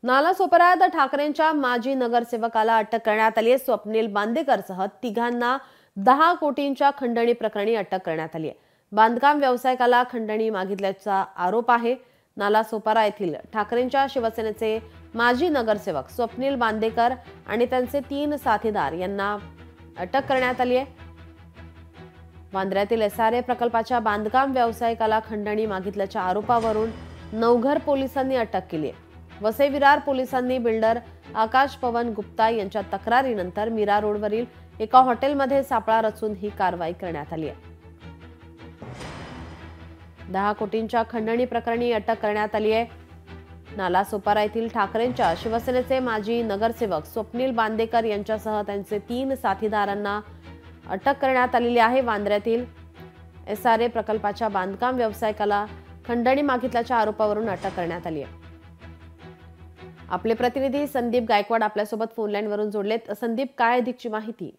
नालासोपाऱ्यात ठाकरेंच्या माजी नगरसेवकाला अटक करण्यात आली आहे। स्वप्नील बांदेकरसह तिघांना 10 कोटींच्या खंडणी प्रकरणी अटक करण्यात आली आहे। बांधकाम व्यावसायिकाला खंडणी मागितल्याचा आरोप आहे। नालासोपारा येथील ठाकरेंच्या शिवसेनेचे माजी नगरसेवक स्वप्नील बांदेकर आणि त्यांचे 3 साथीदार यांना अटक करण्यात आली आहे। वांद्र्यातील एसआरए प्रकल्पाच्या बांधकाम व्यावसायिकाला खंडणी मागितल्याच्या आरोपावरून नवघर पोलिसांनी अटक केली आहे। वसई विरार पोलिसांनी बिल्डर आकाश पवन गुप्ता यांच्या तक्रारीनंतर मीरा रोडवरील एका हॉटेलमध्ये सापळा रचून ही कारवाई करण्यात आली आहे। 10 कोटींच्या खंडणी प्रकरणी अटक करण्यात आली आहे। नालासोपारा येथील ठाकरेंच्या शिवसेनेचे माजी नगरसेवक स्वप्नील बांदेकर यांच्यासह त्यांचे 3 साथीदारांना अटक करण्यात आलेली आहे। वांद्र्यातील एसआरए प्रकल्पाच्या बांधकाम व्यावसायिकाला खंडणी मागितल्याच्या आरोपावरून अटक करण्यात आली आहे। आपले प्रतिनिधी संदीप गायकवाड आपल्यासोबत फोन लाईन वरून जोडलेत। संदीप, काय अधिकची माहिती?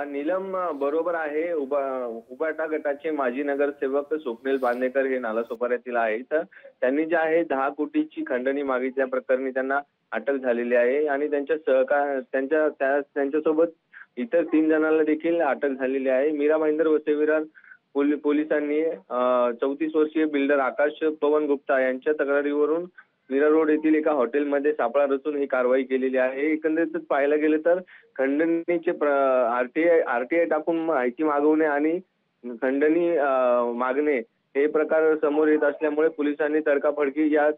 नीलम, बरोबर आहे। उबाटा गटाचे माजी नगरसेवक स्वप्नील बांदेकर हे नालासोपाऱ्यातील आहेत। त्यांनी जे आहे 10 कोटीची खंडणी मागितल्या प्रकरणी त्यांना अटक झालेली आहे आणि त्यांच्यासोबत इतर 3 जणांना देखील अटक झालेली आहे। मीरा भाईंदर वसई विरार पोलिसांनी 34 वर्षीय बिल्डर आकाश पवन गुप्ता यांच्या तक्रारीवरून मीरा रोड येथील एका हॉटेलमध्ये सापळा रचून ही कारवाई केलेली आहे। एकंदरीत पाहायला गेले तर खंडणीचे आरटीआय टाकून माहिती मागवणे आणि खंडणी मागणे हे प्रकार समोर येत असल्यामुळे पोलिसांनी तडकाफडकी या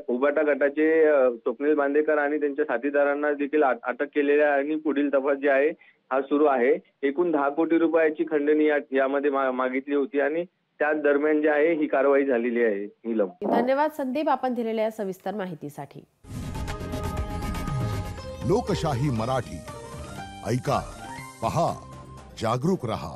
उबाटा गटाचे स्वप्नील बांदेकर आणि त्यांच्या साथीदारांना देखील अटक केलेली आहे आणि पुढील तपास जे आहे हा सुरू आहे। एकूण 10 कोटी रुपयाची खंडणी यामध्ये मागितली होती आणि त्या दरम्यान जे आहे ही कारवाई झालेली आहे। नीलम, धन्यवाद संदीप, आपण दिलेल्या सविस्तर माहितीसाठी। लोकशाही मराठी ऐका, पहा, जागरूक रहा।